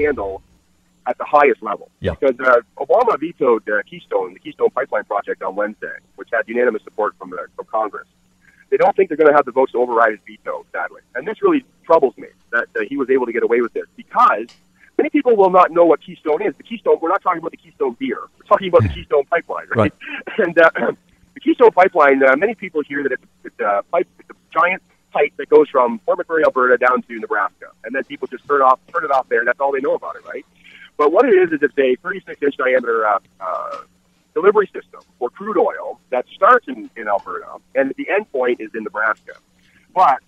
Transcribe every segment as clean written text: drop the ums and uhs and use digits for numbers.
scandal at the highest level. Yeah. Because Obama vetoed Keystone, the Keystone Pipeline project on Wednesday, which had unanimous support from Congress. They don't think they're going to have the votes to override his veto, sadly. And this really troubles me, that he was able to get away with this, because many people will not know what Keystone is. The Keystone, we're not talking about the Keystone beer. We're talking about the Keystone Pipeline, right? And the Keystone Pipeline, many people hear that it's a giant pipe that goes from Fort McMurray, Alberta, down to Nebraska. And then people just turn it off there, and that's all they know about it, right? But what it is it's a 36-inch diameter delivery system for crude oil that starts in Alberta, and the end point is in Nebraska. But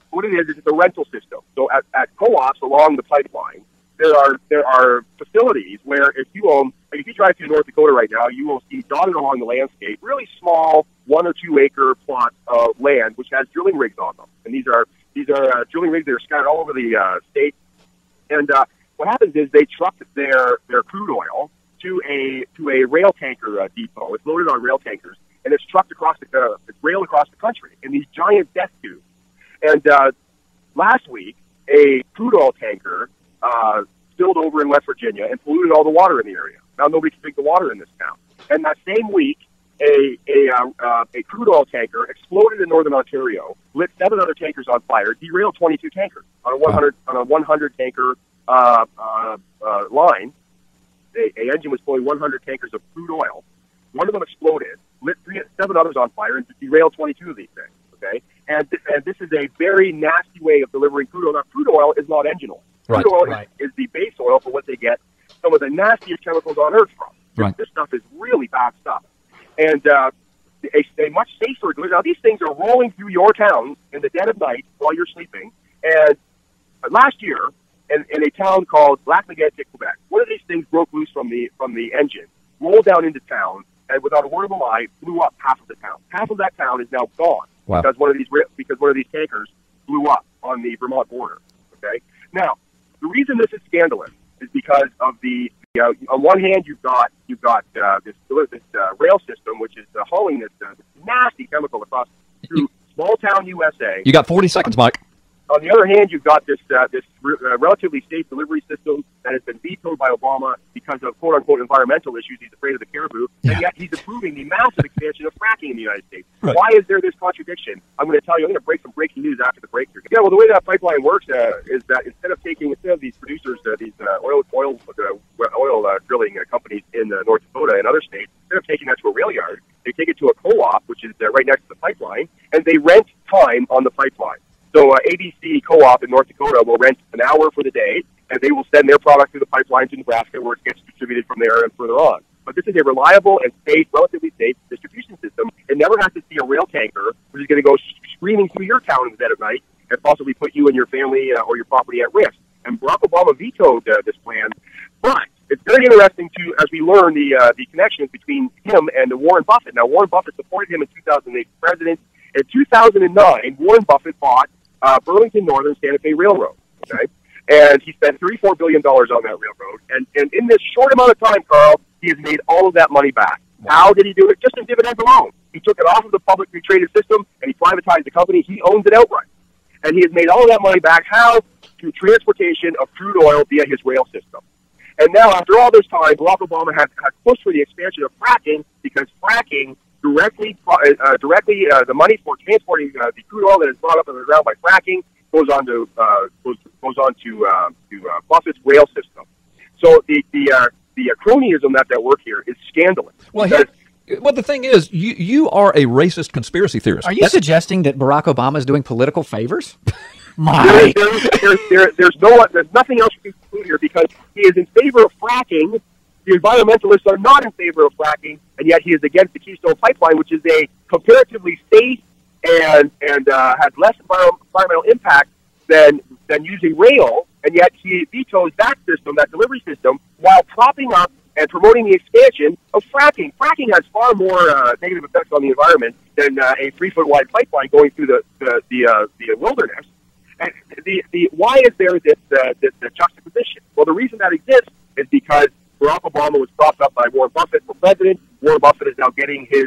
what it is it's a rental system. So at co-ops along the pipeline, there are facilities where if you drive through North Dakota right now, you will see dotted along the landscape really small 1 or 2 acre plots of land which has drilling rigs on them. And these are drilling rigs that are scattered all over the state. And what happens is they truck their crude oil to a rail tanker depot. It's loaded on rail tankers, and it's trucked across it's railed across the country in these giant death tubes. And last week, a crude oil tanker spilled over in West Virginia and polluted all the water in the area. Now nobody can drink the water in this town. And that same week, a crude oil tanker exploded in northern Ontario, lit 7 other tankers on fire, derailed 22 tankers on a 100 tanker line. A engine was pulling 100 tankers of crude oil. One of them exploded, lit 7 others on fire, and derailed 22 of these things. Okay, and this is a very nasty way of delivering crude oil. Now, crude oil is not engine oil. Crude oil is the base oil for what they get some of the nastiest chemicals on Earth from. Right. This stuff is really bad stuff. And a much safer delivery. Now, these things are rolling through your town in the dead of night while you're sleeping. And last year, in a town called Lac-Mégantic, Quebec, one of these things broke loose from the engine, rolled down into town, and without a word of a lie, blew up half of the town. Half of that town is now gone. Wow. Because one of these tankers blew up on the Vermont border. Okay. Now, the reason this is scandalous is because of on one hand you've got this rail system which is hauling this nasty chemical across through small town USA. You got 40 seconds, Mike. On the other hand, you've got this relatively safe delivery system that has been vetoed by Obama because of quote-unquote environmental issues. He's afraid of the caribou, and yet he's approving the massive expansion of fracking in the United States. Right. Why is there this contradiction? I'm going to tell you. I'm going to break some breaking news after the break here. Yeah, well, the way that pipeline works is that instead of these producers, these oil drilling companies in North Dakota and other states, instead of taking that to a rail yard, they take it to a co-op, which is right next to the pipeline, and they rent time on the pipeline. So ABC Co-op in North Dakota will rent an hour for the day, and they will send their product through the pipeline to Nebraska, where it gets distributed from there and further on. But this is a reliable and safe, relatively safe distribution system. It never has to see a rail tanker, which is going to go screaming through your town in the dead of night and possibly put you and your family or your property at risk. And Barack Obama vetoed this plan, but it's very interesting as we learn the connections between him and Warren Buffett. Now, Warren Buffett supported him in 2008 as president. In 2009, Warren Buffett bought Burlington Northern Santa Fe Railroad, okay? And he spent $34 billion on that railroad. And in this short amount of time, Carl, he has made all of that money back. Wow. How did he do it? Just in dividends alone. He took it off of the publicly traded system, and he privatized the company. He owns it outright. And he has made all of that money back. How? Through transportation of crude oil via his rail system. And now, after all this time, Barack Obama has pushed for the expansion of fracking, because fracking directly the money for transporting the crude oil that is brought up in the ground by fracking goes on to Buffett's rail system. So the cronyism that work here is scandalous. Well, the thing is, you are a racist conspiracy theorist. Are you suggesting that Barack Obama is doing political favors? There's nothing else you can conclude here, because he is in favor of fracking. The environmentalists are not in favor of fracking, and yet he is against the Keystone Pipeline, which is a comparatively safe and has less environmental impact than using rail, and yet he vetoes that system, that delivery system, while propping up and promoting the expansion of fracking. Fracking has far more negative effects on the environment than a 3-foot-wide pipeline going through the wilderness. And why is there this juxtaposition? Well, the reason that exists is because Barack Obama was propped up by Warren Buffett for president. Warren Buffett is now getting his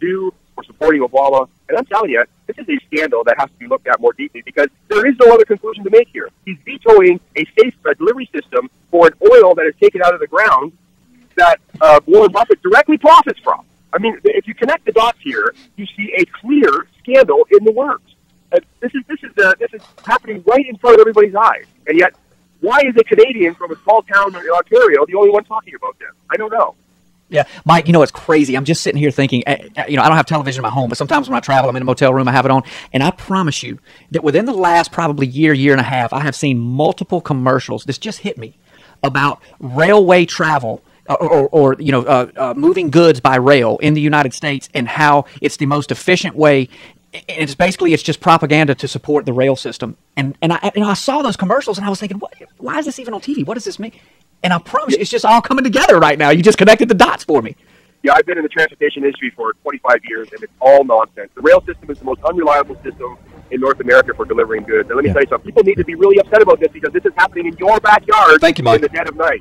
due for supporting Obama. And I'm telling you, this is is a scandal that has to be looked at more deeply because there is no other conclusion to make here. He's vetoing a safe delivery system for an oil that is taken out of the ground that Warren Buffett directly profits from. I mean, if you connect the dots here, you see a clear scandal in the works. This is happening right in front of everybody's eyes, and yet, why is a Canadian from a small town in Ontario the only one talking about this? I don't know. Yeah, Mike, it's crazy. I'm just sitting here thinking, I don't have television in my home, but sometimes when I travel, I'm in a motel room, I have it on, and I promise you that within the last probably year and a half, I have seen multiple commercials. This just hit me about railway travel or moving goods by rail in the United States and how it's the most efficient way. It's just propaganda to support the rail system. And I saw those commercials and I was thinking, why is this even on TV? What does this mean? And I promise you, it's just all coming together right now. You just connected the dots for me. Yeah, I've been in the transportation industry for 25 years, and it's all nonsense. The rail system is the most unreliable system in North America for delivering goods. And let me tell you something. People need to be really upset about this because this is happening in your backyard. Thank you, Mike. In the dead of night.